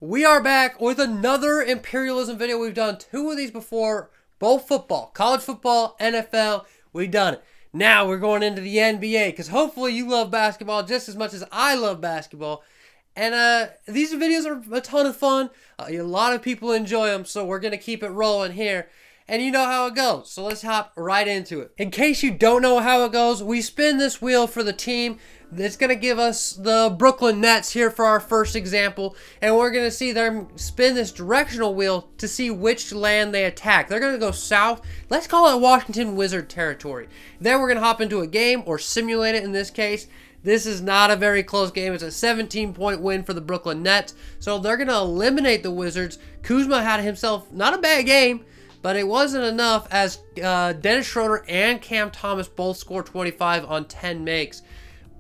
We are back with another Imperialism video. We've done two of these before, both football, college football, NFL. We've done it. Now we're going into the NBA because hopefully you love basketball just as much as I love basketball. And these videos are a ton of fun. A lot of people enjoy them, so we're going to keep it rolling here. And you know how it goes, so let's hop right into it. In case you don't know how it goes, we spin this wheel for the team. It's going to give us the Brooklyn Nets here for our first example. And we're going to see them spin this directional wheel to see which land they attack. They're going to go south. Let's call it Washington Wizard territory. Then we're going to hop into a game or simulate it in this case. This is not a very close game. It's a 17-point win for the Brooklyn Nets. So they're going to eliminate the Wizards. Kuzma had himself not a bad game, but it wasn't enough as Dennis Schroeder and Cam Thomas both scored 25 on 10 makes.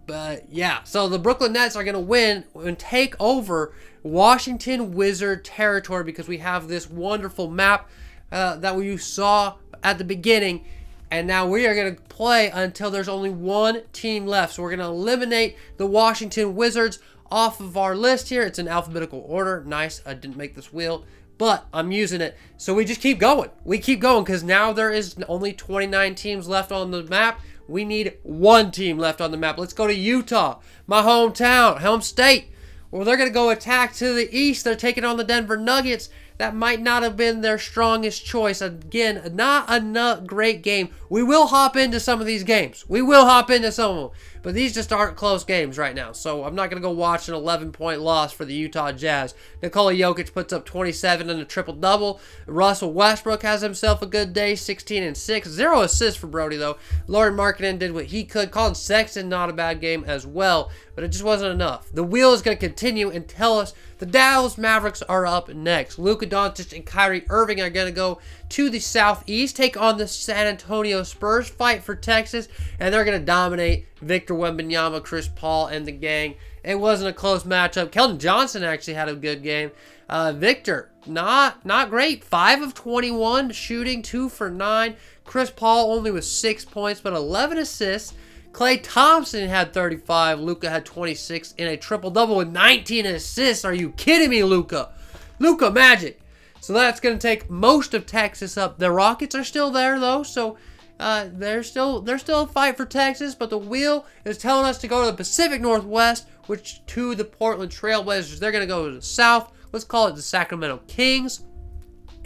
But yeah, so the Brooklyn Nets are going to win and take over Washington Wizard territory because we have this wonderful map that we saw at the beginning. And now we are going to play until there's only one team left. So we're going to eliminate the Washington Wizards off of our list here. It's in alphabetical order. Nice. I didn't make this wheel, but I'm using it. So we just keep going. We keep going because now there is only 29 teams left on the map. We need one team left on the map. Let's go to Utah, my hometown, home state. Well, they're going to go attack to the east. They're taking on the Denver Nuggets. That might not have been their strongest choice. Again, not a great game. We will hop into some of these games. We will hop into some of them. But these just aren't close games right now. So I'm not going to go watch an 11-point loss for the Utah Jazz. Nikola Jokic puts up 27 and a triple-double. Russell Westbrook has himself a good day, 16 and 6. 0 assists for Brody, though. Lauren Markkinen did what he could. Colin Sexton, not a bad game as well. But it just wasn't enough. The wheel is going to continue and tell us the Dallas Mavericks are up next. Luka Doncic and Kyrie Irving are going to go to the southeast, take on the San Antonio Spurs, fight for Texas, and they're going to dominate Victor Wembanyama, Chris Paul, and the gang. It wasn't a close matchup. Keldon Johnson actually had a good game. Victor, not great. 5 of 21 shooting, 2 for 9. Chris Paul only with 6 points, but 11 assists. Klay Thompson had 35. Luka had 26 in a triple-double with 19 assists. Are you kidding me, Luka? Luka Magic. So that's going to take most of Texas up. The Rockets are still there, though, so they're still a fight for Texas, but the wheel is telling us to go to the Pacific Northwest, which to the Portland Trailblazers. They're going to go to the south. Let's call it the Sacramento Kings.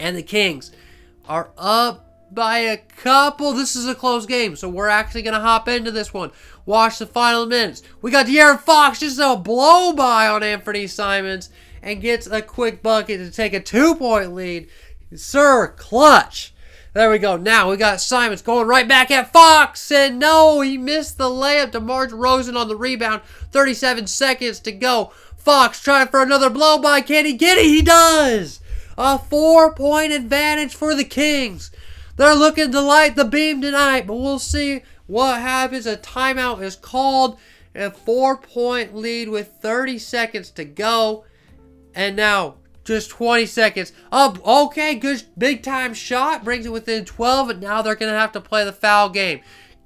And the Kings are up by a couple. This is a close game, so we're actually going to hop into this one. Watch the final minutes. We got De'Aaron Fox, just a blow-by on Anthony Simons, and gets a quick bucket to take a 2-point lead. Sir, clutch. There we go. Now we got Simons going right back at Fox, and no, he missed the layup. DeMar DeRozan on the rebound. 37 seconds to go. Fox trying for another blow-by. Can he get it? He does. A 4-point advantage for the Kings. They're looking to light the beam tonight, but we'll see what happens. A timeout is called. A 4-point lead with 30 seconds to go. And now, just 20 seconds. Okay, good big time shot. Brings it within 12, and now they're going to have to play the foul game.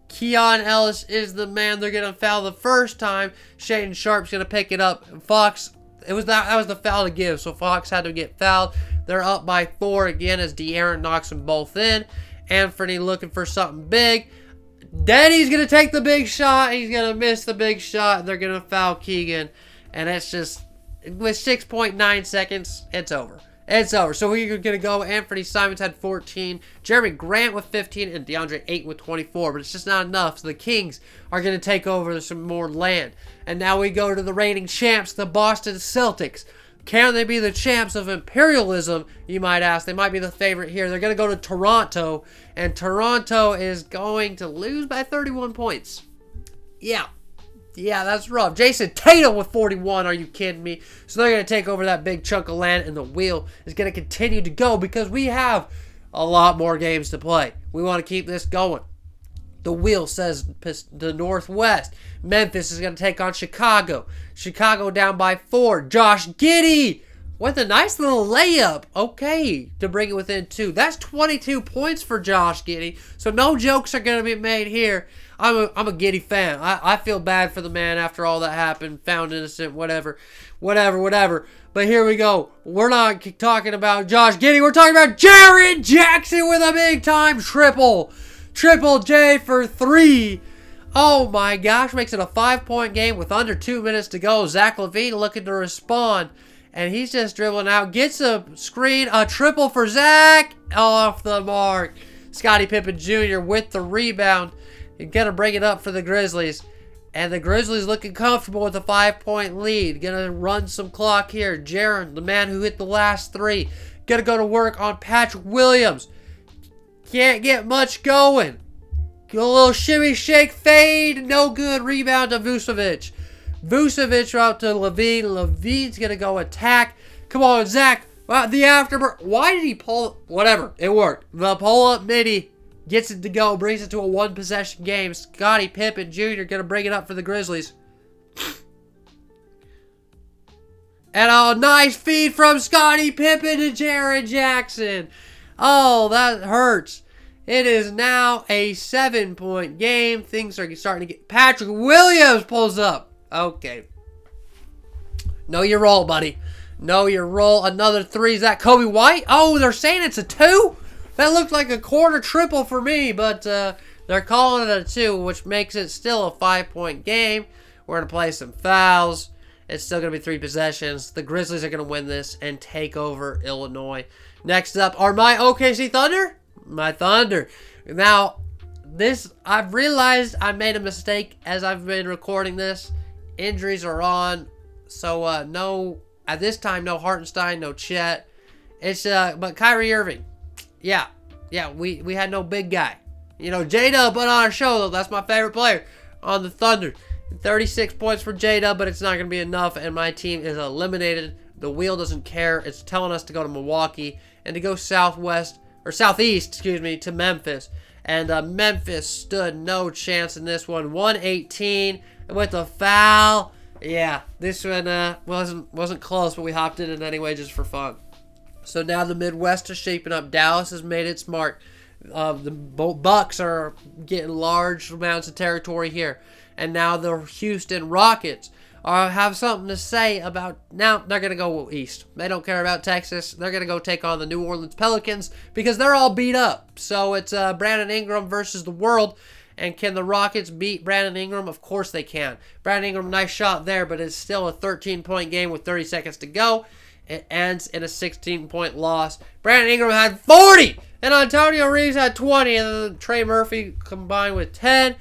Keon Ellis is the man. They're going to foul the first time. Shaedon Sharp's going to pick it up. Fox, that was the foul to give, so Fox had to get fouled. They're up by 4 again as De'Aaron knocks them both in. Anthony looking for something big. Then he's going to take the big shot. He's going to miss the big shot. They're going to foul Keegan. And it's just, with 6.9 seconds, it's over. It's over. So we're going to go. Anthony Simons had 14. Jeremy Grant with 15. And DeAndre Ayton with 24. But it's just not enough. So the Kings are going to take over some more land. And now we go to the reigning champs, the Boston Celtics. Can they be the champs of imperialism, you might ask? They might be the favorite here. They're going to go to Toronto, and Toronto is going to lose by 31 points. Yeah, that's rough. Jayson Tatum with 41. Are you kidding me? So they're going to take over that big chunk of land, and the wheel is going to continue to go because we have a lot more games to play. We want to keep this going. The wheel says the Northwest. Memphis is going to take on Chicago. Chicago down by 4. Josh Giddey with a nice little layup. Okay, to bring it within 2. That's 22 points for Josh Giddey. So no jokes are going to be made here. I'm a giddy fan. I feel bad for the man after all that happened. Found innocent, whatever. But here we go. We're not talking about Josh Giddey. We're talking about Jaren Jackson with a big-time triple. Triple J for 3. Oh my gosh, makes it a 5-point game with under 2 minutes to go. Zach LaVine looking to respond. And he's just dribbling out. Gets a screen. A triple for Zach. Off the mark. Scottie Pippen Jr. with the rebound. He's going to bring it up for the Grizzlies. And the Grizzlies looking comfortable with a 5-point lead. Going to run some clock here. Jaren, the man who hit the last 3. Going to go to work on Patrick Williams. Can't get much going. Get a little shimmy, shake, fade. No good. Rebound to Vucevic. Vucevic out to LaVine. LaVine's going to go attack. Come on, Zach. The afterburn. Why did he pull? Whatever. It worked. The pull-up midi gets it to go. Brings it to a 1-possession game. Scottie Pippen Jr. going to bring it up for the Grizzlies. And a nice feed from Scottie Pippen to Jaren Jackson. Oh, that hurts. It is now a 7-point game. Things are starting to get... Patrick Williams pulls up. Okay. Know your role, buddy. Know your role. Another 3. Is that Kobe White? Oh, they're saying it's a 2? That looked like a quarter triple for me, but they're calling it a 2, which makes it still a 5-point game. We're going to play some fouls. It's still going to be 3 possessions. The Grizzlies are going to win this and take over Illinois. Next up are my OKC Thunder. My Thunder. Now, I've realized I made a mistake as I've been recording this. Injuries are on. So, at this time, no Hartenstein, no Chet. But Kyrie Irving. Yeah, we had no big guy. You know, J-Dub put on a show, though. That's my favorite player on the Thunder. 36 points for J-Dub, but it's not going to be enough, and my team is eliminated. The wheel doesn't care. It's telling us to go to Milwaukee and to go southeast, to Memphis. And Memphis stood no chance in this one. 118 with a foul. Yeah, this one wasn't close, but we hopped in it anyway just for fun. So now the Midwest is shaping up. Dallas has made it smart. The Bucks are getting large amounts of territory here. And now the Houston Rockets have something to say about... Now they're going to go east. They don't care about Texas. They're going to go take on the New Orleans Pelicans because they're all beat up. So it's Brandon Ingram versus the world. And can the Rockets beat Brandon Ingram? Of course they can. Brandon Ingram, nice shot there, but it's still a 13-point game with 30 seconds to go. It ends in a 16-point loss. Brandon Ingram had 40, and Antonio Reeves had 20, and then Trey Murphy combined with 10.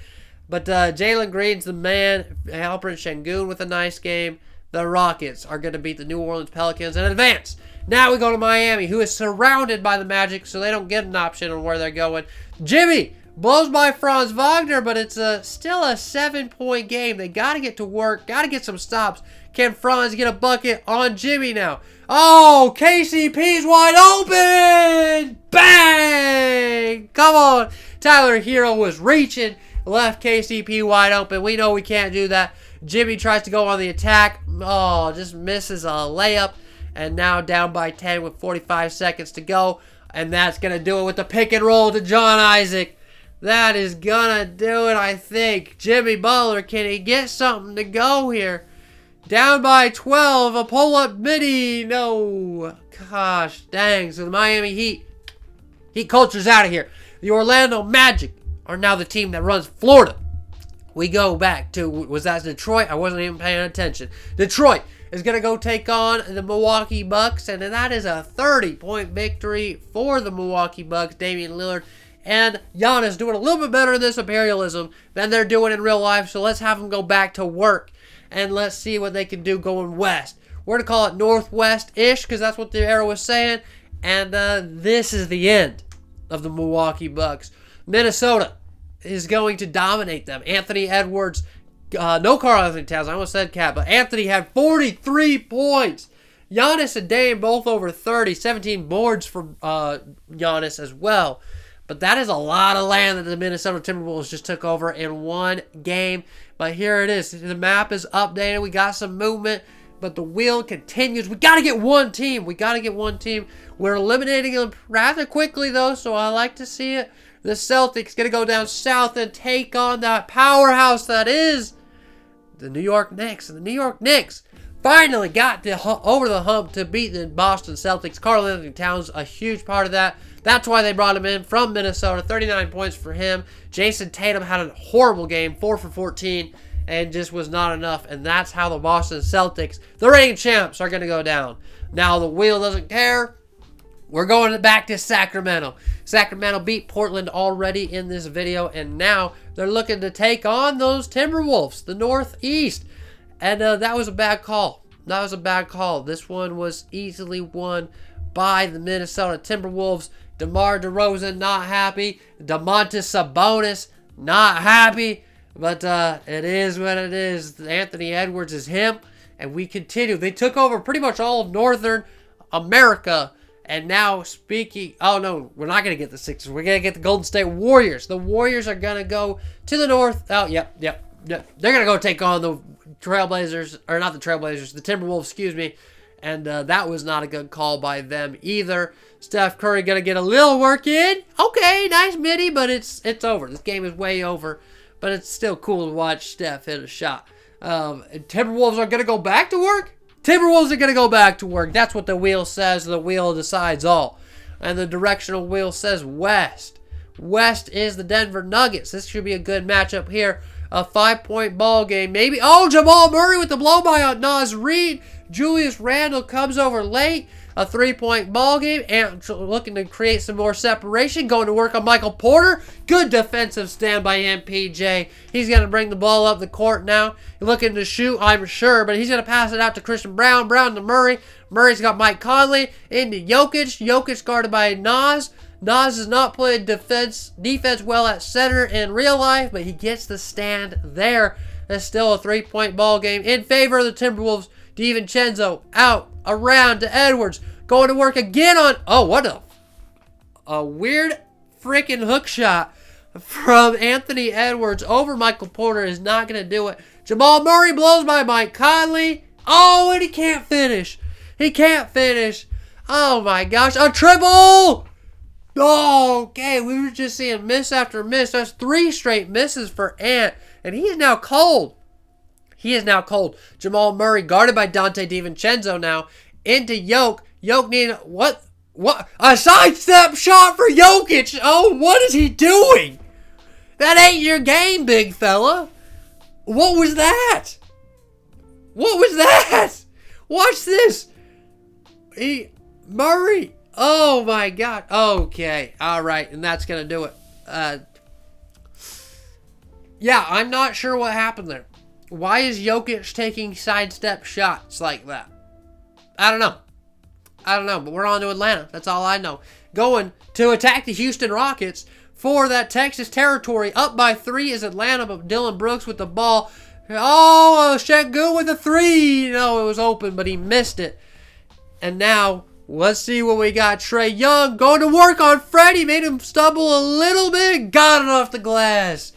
But Jalen Green's the man. Alperen Şengün with a nice game. The Rockets are going to beat the New Orleans Pelicans and advance. Now we go to Miami, who is surrounded by the Magic, so they don't get an option on where they're going. Jimmy blows by Franz Wagner, but it's still a 7-point game. They got to get to work, got to get some stops. Can Franz get a bucket on Jimmy now? Oh, KCP's wide open! Bang! Come on. Tyler Hero was reaching, left KCP wide open. We know we can't do that. Jimmy tries to go on the attack. Oh, just misses a layup. And now down by 10 with 45 seconds to go. And that's going to do it with the pick and roll to John Isaac. That is going to do it, I think. Jimmy Butler, can he get something to go here? Down by 12, a pull-up midi. No. Gosh, dang. So the Miami Heat culture's out of here. The Orlando Magic are now the team that runs Florida. We go back to, was that Detroit? I wasn't even paying attention. Detroit is going to go take on the Milwaukee Bucks, and that is a 30-point victory for the Milwaukee Bucks. Damian Lillard and Giannis doing a little bit better in this Imperialism than they're doing in real life, so let's have them go back to work, and let's see what they can do going west. We're going to call it northwest-ish, because that's what the arrow was saying, and this is the end of the Milwaukee Bucks. Minnesota is going to dominate them. Anthony Edwards, no Karl-Anthony Towns, I almost said Cat, but Anthony had 43 points. Giannis and Dame both over 30, 17 boards for Giannis as well. But that is a lot of land that the Minnesota Timberwolves just took over in one game. But here it is. The map is updated. We got some movement, but the wheel continues. We got to get one team. We're eliminating them rather quickly, though, so I like to see it. The Celtics going to go down south and take on that powerhouse that is the New York Knicks. And the New York Knicks finally got over the hump to beat the Boston Celtics. Karl-Anthony Towns, a huge part of that. That's why they brought him in from Minnesota. 39 points for him. Jayson Tatum had a horrible game, 4 for 14, and just was not enough. And that's how the Boston Celtics, the reigning champs, are going to go down. Now the wheel doesn't care. We're going back to Sacramento. Sacramento beat Portland already in this video, and now they're looking to take on those Timberwolves, the Northeast. And that was a bad call. That was a bad call. This one was easily won by the Minnesota Timberwolves. DeMar DeRozan not happy. Domantas Sabonis not happy. But it is what it is. Anthony Edwards is him. And we continue. They took over pretty much all of Northern America. And now speaking, oh no, we're not going to get the Sixers. We're going to get the Golden State Warriors. The Warriors are going to go to the north. Oh, yep. They're going to go take on the Trailblazers, or not the Trailblazers, the Timberwolves, excuse me. And that was not a good call by them either. Steph Curry going to get a little work in. Okay, nice midi, but it's over. This game is way over. But it's still cool to watch Steph hit a shot. Timberwolves are going to go back to work. Timberwolves are going to go back to work. That's what the wheel says. The wheel decides all. And the directional wheel says west. West is the Denver Nuggets. This should be a good matchup here. A 5-point ball game. Maybe. Oh, Jamal Murray with the blow-by on Naz Reid. Julius Randle comes over late. A 3-point ball game. And looking to create some more separation. Going to work on Michael Porter. Good defensive stand by MPJ. He's going to bring the ball up the court now. Looking to shoot, I'm sure. But he's going to pass it out to Christian Brown. Brown to Murray. Murray's got Mike Conley. Into Jokic. Jokic guarded by Naz. Naz has not played defense well at center in real life. But he gets the stand there. It's still a 3-point ball game in favor of the Timberwolves. DiVincenzo out, around to Edwards. Going to work again on... Oh, what a weird freaking hook shot from Anthony Edwards over Michael Porter is not going to do it. Jamal Murray blows by Mike Conley. Oh, and he can't finish. He can't finish. Oh, my gosh. A triple! Oh, okay. We were just seeing miss after miss. That's 3 straight misses for Ant. And he is now cold. He is now cold. Jamal Murray guarded by Dante DiVincenzo now. Into Jokic. Jokic needed... What? A sidestep shot for Jokic. Oh, what is he doing? That ain't your game, big fella. What was that? What was that? Watch this. Murray. Oh, my God. Okay. All right. And that's going to do it. Yeah, I'm not sure what happened there. Why is Jokic taking sidestep shots like that? I don't know, but we're on to Atlanta. That's all I know. Going to attack the Houston Rockets for that Texas territory. Up by 3 is Atlanta, but Dylan Brooks with the ball. Oh, Şengün with a 3. No, it was open, but he missed it. And now, let's see what we got. Trae Young going to work on Freddie. Made him stumble a little bit. Got it off the glass.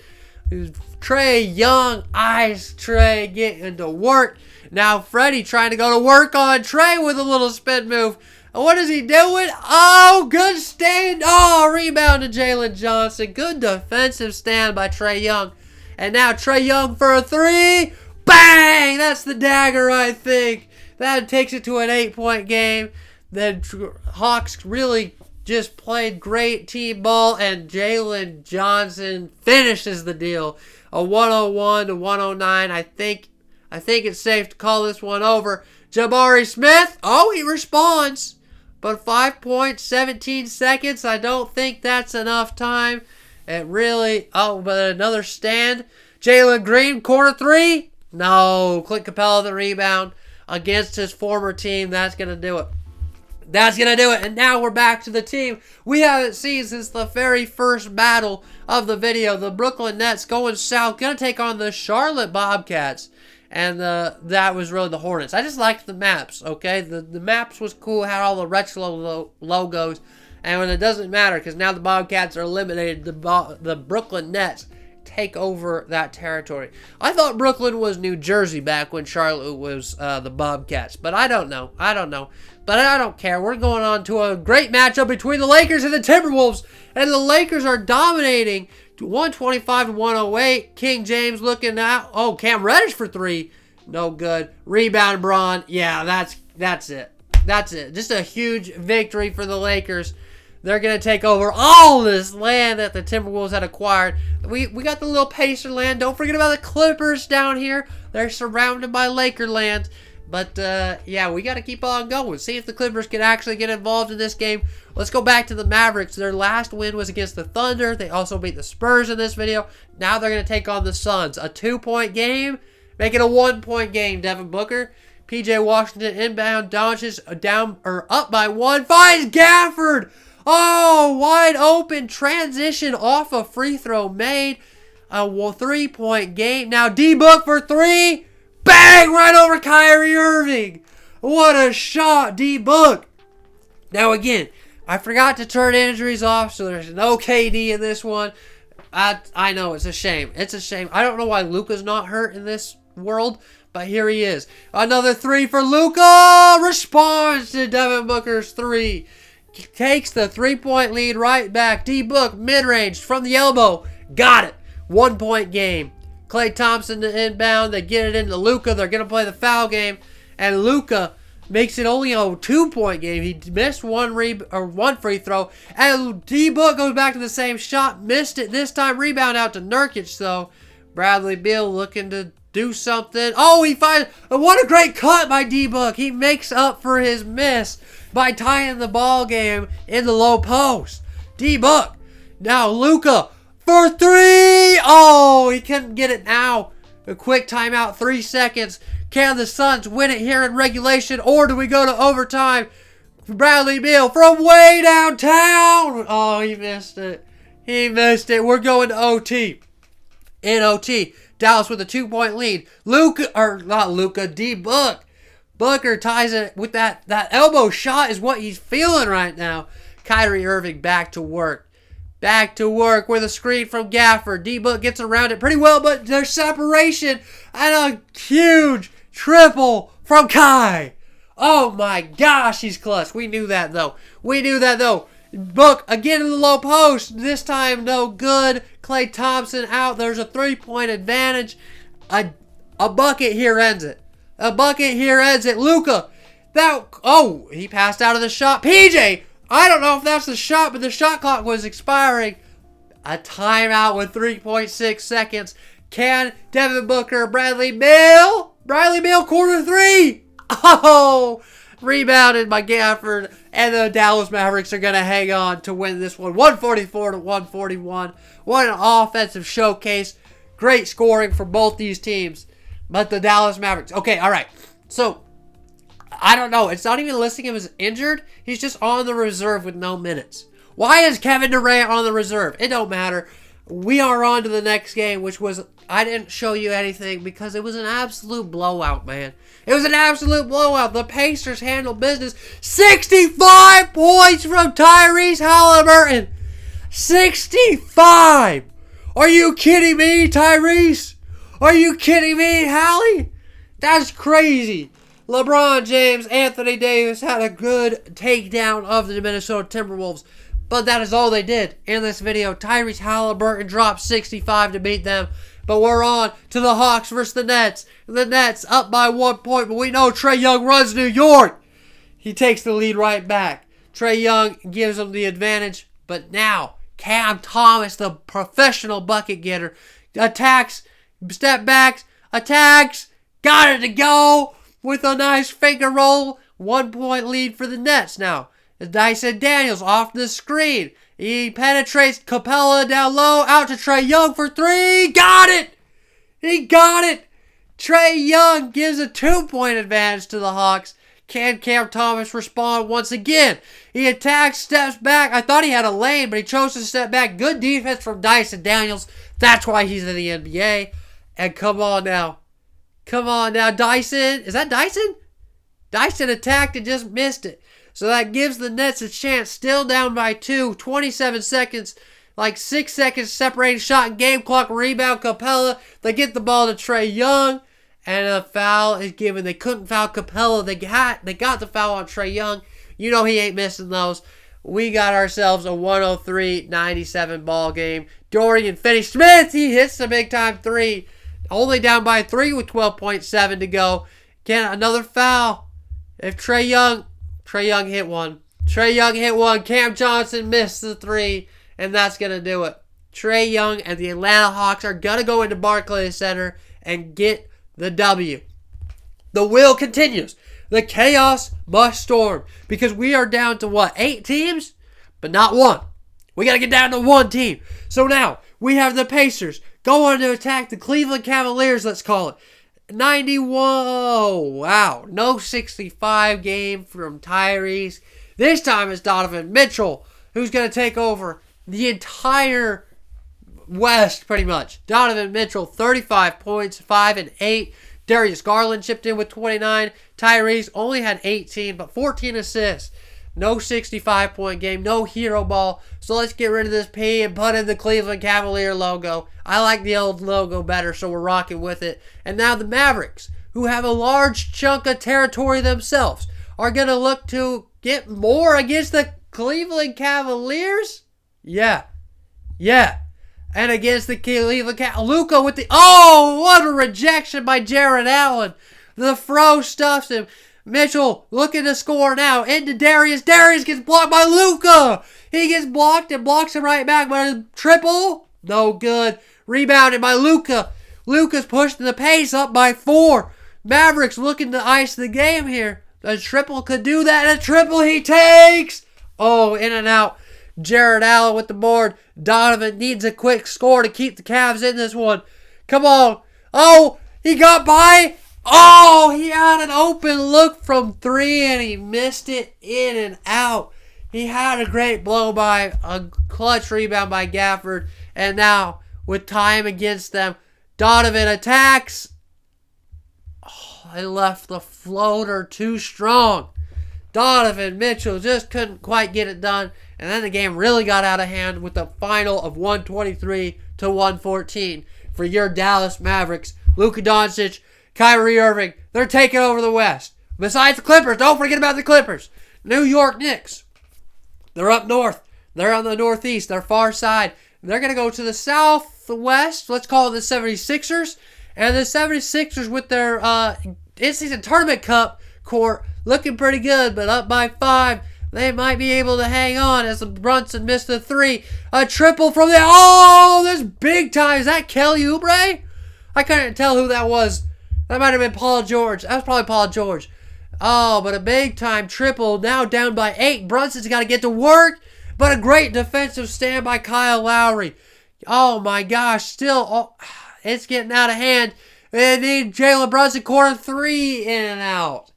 Trae Young, ice Trae getting to work. Now Freddie trying to go to work on Trae with a little spin move. What is he doing? Oh, good stand. Oh, rebound to Jalen Johnson. Good defensive stand by Trae Young. And now Trae Young for a 3. Bang! That's the dagger, I think. That takes it to an 8-point game. The Hawks really just played great team ball, and Jalen Johnson finishes the deal. A 101 to 109. I think it's safe to call this one over. Jabari Smith. Oh, he responds. But 5 points, 17 seconds. I don't think that's enough time. It really... Oh, but another stand. Jalen Green, corner 3. No. Clint Capella, the rebound against his former team. That's going to do it. That's going to do it. And now we're back to the team we haven't seen since the very first battle of the video. The Brooklyn Nets going south. Going to take on the Charlotte Bobcats. And that was really the Hornets. I just liked the maps, okay? The maps was cool. Had all the retro logos. And when it doesn't matter, because now the Bobcats are eliminated, the Brooklyn Nets take over that territory. I thought Brooklyn was New Jersey back when Charlotte was the Bobcats. But I don't know. But But I don't care. We're going on to a great matchup between the Lakers and the Timberwolves. And the Lakers are dominating 125-108. King James looking out. Oh, Cam Reddish for three. No good. Rebound, Braun. Yeah, that's it. That's it. Just a huge victory for the Lakers. They're going to take over all this land that the Timberwolves had acquired. We got the little Pacer land. Don't forget about the Clippers down here. They're surrounded by Laker land. But, yeah, we got to keep on going. See if the Clippers can actually get involved in this game. Let's go back to the Mavericks. Their last win was against the Thunder. They also beat the Spurs in this video. Now they're going to take on the Suns. A 2-point game. Make it a 1-point game, Devin Booker. PJ Washington inbound. Doncic down or up by 1. Finds Gafford. Oh, wide open transition off a free throw made. A 3-point game. Now D-Book for 3. Bang! Right over Kyrie Irving. What a shot, D-Book. Now again, I forgot to turn injuries off, so there's no KD in this one. I know, it's a shame. It's a shame. I don't know why Luka's not hurt in this world, but here he is. Another 3 for Luka. Responds to Devin Booker's 3. Takes the 3-point lead right back. D-Book, mid-range, from the elbow. Got it. 1-point game. Klay Thompson to inbound. They get it into Luka. They're going to play the foul game. And Luka makes it only a 2-point game. He missed one free throw. And D-Book goes back to the same shot. Missed it this time. Rebound out to Nurkic, though. Bradley Beal looking to do something. Oh, he finds... What a great cut by D-Book. He makes up for his miss by tying the ball game in the low post. D-Book. Now Luka for 3. Oh, he couldn't get it now. A quick timeout, 3 seconds. Can the Suns win it here in regulation, or do we go to overtime? Bradley Beal from way downtown. Oh, he missed it. He missed it. We're going to OT. In OT, Dallas with a 2-point lead. D-Book. Booker ties it with that elbow shot is what he's feeling right now. Kyrie Irving back to work. Back to work with a screen from Gafford. D-Book gets around it pretty well, but there's separation. And a huge triple from Kai. Oh my gosh, he's clutch. We knew that though. Book again in the low post. This time no good. Klay Thompson out. There's a 3-point advantage. A bucket here ends it. Luka. He passed out of the shot. PJ. I don't know if that's the shot, but the shot clock was expiring. A timeout with 3.6 seconds. Can Devin Booker, Bradley Beal, corner 3. Oh, rebounded by Gafford, and the Dallas Mavericks are going to hang on to win this one, 144-141. What an offensive showcase. Great scoring for both these teams. But the Dallas Mavericks. Okay, all right. So, I don't know. It's not even listing him as injured. He's just on the reserve with no minutes. Why is Kevin Durant on the reserve? It don't matter. We are on to the next game, which was... I didn't show you anything because it was an absolute blowout, man. It was an absolute blowout. The Pacers handled business. 65 points from Tyrese Halliburton. 65! Are you kidding me, Tyrese? Are you kidding me, Hallie? That's crazy. LeBron James, Anthony Davis had a good takedown of the Minnesota Timberwolves. But that is all they did in this video. Tyrese Halliburton dropped 65 to beat them. But we're on to the Hawks versus the Nets. The Nets up by 1 point, but we know Trae Young runs New York. He takes the lead right back. Trae Young gives them the advantage. But now, Cam Thomas, the professional bucket getter, attacks, step backs, attacks, got it to go with a nice finger roll. 1 point lead for the Nets now. Jayson Daniels off the screen. He penetrates Capella down low. Out to Trae Young for 3. Got it! He got it! Trae Young gives a 2-point advantage to the Hawks. Can Cam Thomas respond once again? He attacks, steps back. I thought he had a lane, but he chose to step back. Good defense from Jayson Daniels. That's why he's in the NBA. And come on now. Dyson. Is that Dyson? Dyson attacked and just missed it. So that gives the Nets a chance. Still down by 2. 27 seconds. Like 6 seconds separating shot and game clock. Rebound Capella. They get the ball to Trae Young. and a foul is given. They couldn't foul Capella. They got the foul on Trae Young. You know he ain't missing those. We got ourselves a 103-97 ball game. Dorian Finney-Smith, he hits the big-time three. Only down by 3 with 12.7 to go. Again, another foul. If Trae Young hit one. Trae Young hit one. Cam Johnson missed the 3, and that's going to do it. Trae Young and the Atlanta Hawks are going to go into Barclays Center and get the W. The wheel continues. The chaos must storm because we are down to 8 teams? But not one. We got to get down to 1 team. So now we have the Pacers going to attack the Cleveland Cavaliers, let's call it. 91. Wow. No 65 game from Tyrese. This time it's Donovan Mitchell who's going to take over the entire West pretty much. Donovan Mitchell, 35 points, 5 and 8. Darius Garland chipped in with 29. Tyrese only had 18, but 14 assists. No 65-point game, no hero ball. So let's get rid of this P and put in the Cleveland Cavalier logo. I like the old logo better, so we're rocking with it. And now the Mavericks, who have a large chunk of territory themselves, are going to look to get more against the Cleveland Cavaliers? Yeah. And against the Cleveland Cavaliers, Luka with the... Oh, what a rejection by Jared Allen. The fro stuffs him. Mitchell looking to score now. Into Darius. Darius gets blocked by Luka. He gets blocked and blocks him right back. But a triple? No good. Rebounded by Luka. Luka's pushing the pace up by 4. Mavericks looking to ice the game here. A triple could do that. And a triple he takes. Oh, in and out. Jared Allen with the board. Donovan needs a quick score to keep the Cavs in this one. Come on. Oh, he got by. Oh, he had an open look from 3 and he missed it in and out. He had a great blow by, a clutch rebound by Gafford. And now, with time against them, Donovan attacks. Oh, they left the floater too strong. Donovan Mitchell just couldn't quite get it done. And then the game really got out of hand with the final of 123-114 for your Dallas Mavericks. Luka Doncic, Kyrie Irving, they're taking over the West. Besides the Clippers, don't forget about the Clippers. New York Knicks, they're up north. They're on the northeast, they're far side. They're going to go to the southwest. Let's call it the 76ers. And the 76ers with their in-season tournament cup court looking pretty good, but up by 5. They might be able to hang on as Brunson missed the 3. A triple from there. Oh, this big time. Is that Kelly Oubre? I couldn't tell who that was. That might have been Paul George. That was probably Paul George. Oh, but a big time triple. Now down by 8. Brunson's got to get to work. But a great defensive stand by Kyle Lowry. Oh my gosh. Still, it's getting out of hand. They need Jalen Brunson corner 3 in and out.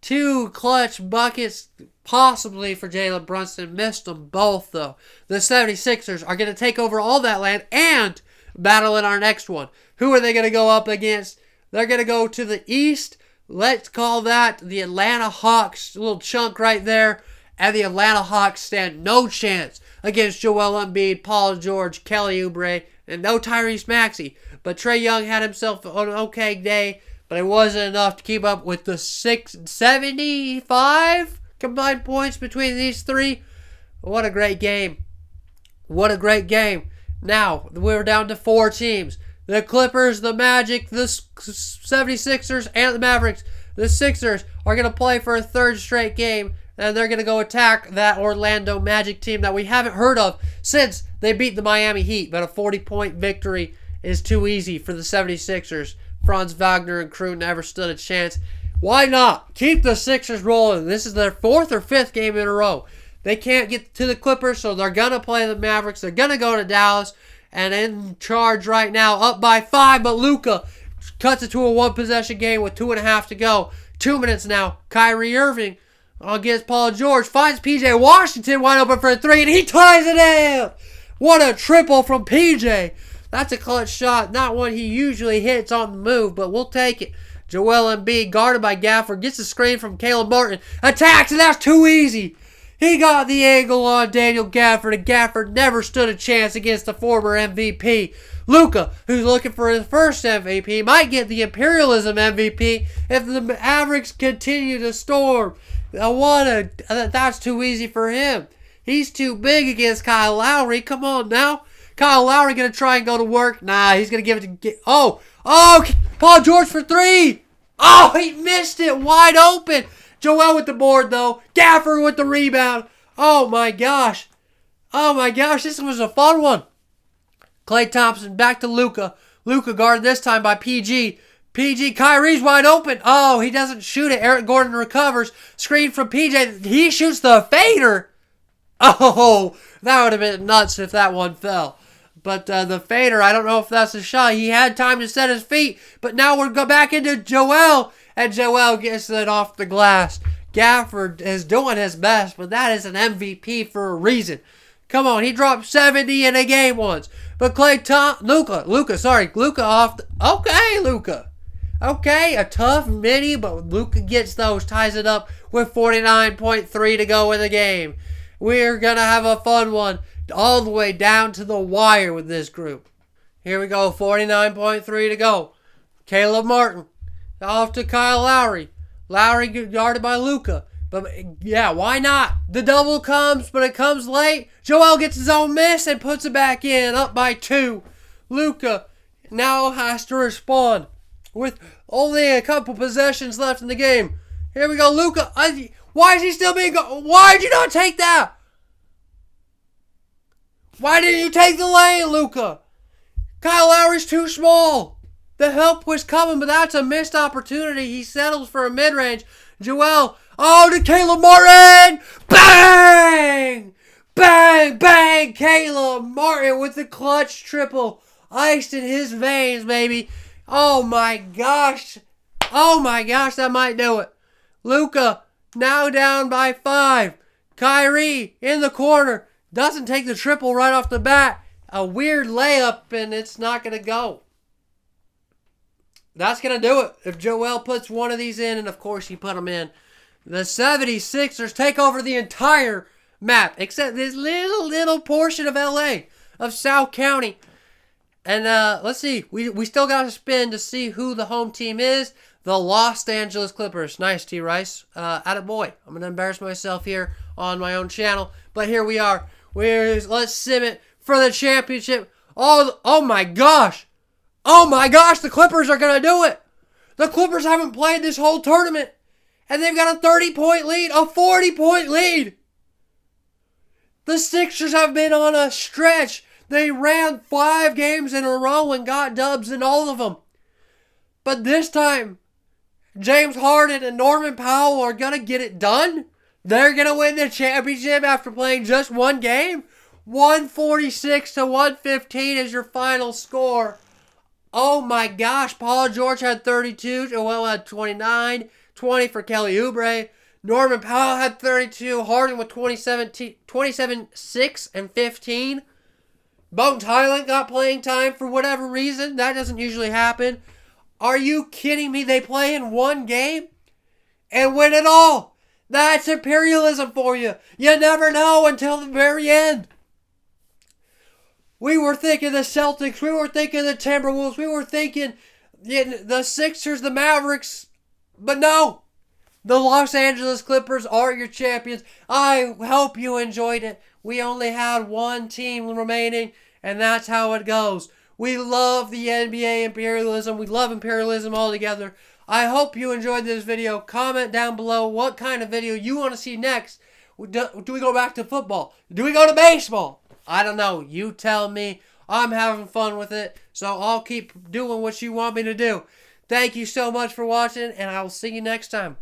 2 clutch buckets possibly for Jalen Brunson. Missed them both, though. The 76ers are going to take over all that land and battle in our next one. Who are they going to go up against? They're going to go to the east. Let's call that the Atlanta Hawks. A little chunk right there. And the Atlanta Hawks stand no chance against Joel Embiid, Paul George, Kelly Oubre, and no Tyrese Maxey. But Trae Young had himself an okay day, but it wasn't enough to keep up with the 675 combined points between these 3. What a great game. What a great game. Now, we're down to 4 teams. The Clippers, the Magic, the 76ers, and the Mavericks. The Sixers are going to play for a 3rd straight game, and they're going to go attack that Orlando Magic team that we haven't heard of since they beat the Miami Heat. But a 40-point victory is too easy for the 76ers. Franz Wagner and crew never stood a chance. Why not? Keep the Sixers rolling. This is their 4th or 5th game in a row. They can't get to the Clippers, so they're going to play the Mavericks. They're going to go to Dallas. And in charge right now, up by 5. But Luka cuts it to a 1-possession game with 2.5 to go. 2 minutes now. Kyrie Irving against Paul George finds P.J. Washington wide open for a 3, and he ties it in. What a triple from P.J. That's a clutch shot. Not one he usually hits on the move, but we'll take it. Joel Embiid, guarded by Gafford, gets a screen from Caleb Martin. Attacks, and that's too easy. He got the angle on Daniel Gafford, and Gafford never stood a chance against the former MVP. Luka, who's looking for his first MVP, might get the Imperialism MVP if the Mavericks continue to storm. That's too easy for him. He's too big against Kyle Lowry. Come on now. Kyle Lowry going to try and go to work? Nah, he's going to give it to... Paul George for three. Oh, he missed it. Wide open. Joel with the board, though. Gafford with the rebound. Oh, my gosh. This was a fun one. Klay Thompson back to Luka. Luka guarded this time by PG. Kyrie's wide open. Oh, he doesn't shoot it. Eric Gordon recovers. Screen from PJ. He shoots the fader. Oh, that would have been nuts if that one fell. But the fader, I don't know if that's a shot. He had time to set his feet. But now we're back into Joel. And Joel gets it off the glass. Gafford is doing his best, but that is an MVP for a reason. Come on, he dropped 70 in a game once. But Luka off. Okay, Luka. Okay, a tough mini, but Luka gets those, ties it up with 49.3 to go in the game. We're going to have a fun one all the way down to the wire with this group. Here we go, 49.3 to go. Caleb Martin off to Kyle Lowry. Lowry guarded by Luka. But yeah, why not? The double comes, but it comes late. Joel gets his own miss and puts it back in, up by 2. Luka now has to respond with only a couple possessions left in the game. Here we go, Luka. Why is he still being... Why did you not take that? Why didn't you take the lane, Luka? Kyle Lowry's too small. The help was coming, but that's a missed opportunity. He settles for a mid-range. Joel... Oh, to Caleb Martin! Bang! Bang, bang! Caleb Martin with the clutch triple. Iced in his veins, baby. Oh, my gosh. That might do it. Luka now down by 5. Kyrie in the corner. Doesn't take the triple right off the bat. A weird layup, and it's not going to go. That's going to do it. If Joel puts one of these in, and of course he put them in, the 76ers take over the entire map, except this little portion of LA, of South County. And let's see, we still got to spin to see who the home team is. The Los Angeles Clippers. Nice, T. Rice. Attaboy. I'm going to embarrass myself here on my own channel. But here we are. Let's sim it for the championship. Oh my gosh. Oh my gosh, the Clippers are going to do it. The Clippers haven't played this whole tournament. And they've got a 30-point lead, a 40-point lead. The Sixers have been on a stretch. They ran 5 games in a row and got dubs in all of them. But this time, James Harden and Norman Powell are going to get it done. They're going to win the championship after playing just one game. 146 to 115 is your final score. Oh my gosh, Paul George had 32, Joel had 29. 20 for Kelly Oubre. Norman Powell had 32. Harden with 27, 6, and 15. Bones Highland got playing time for whatever reason. That doesn't usually happen. Are you kidding me? They play in one game and win it all. That's imperialism for you. You never know until the very end. We were thinking the Celtics. We were thinking the Timberwolves. We were thinking the Sixers, the Mavericks. But no, the Los Angeles Clippers are your champions. I hope you enjoyed it. We only had one team remaining, and that's how it goes. We love the NBA imperialism. We love imperialism altogether. I hope you enjoyed this video. Comment down below what kind of video you want to see next. Do we go back to football? Do we go to baseball? I don't know. You tell me. I'm having fun with it, so I'll keep doing what you want me to do. Thank you so much for watching, and I will see you next time.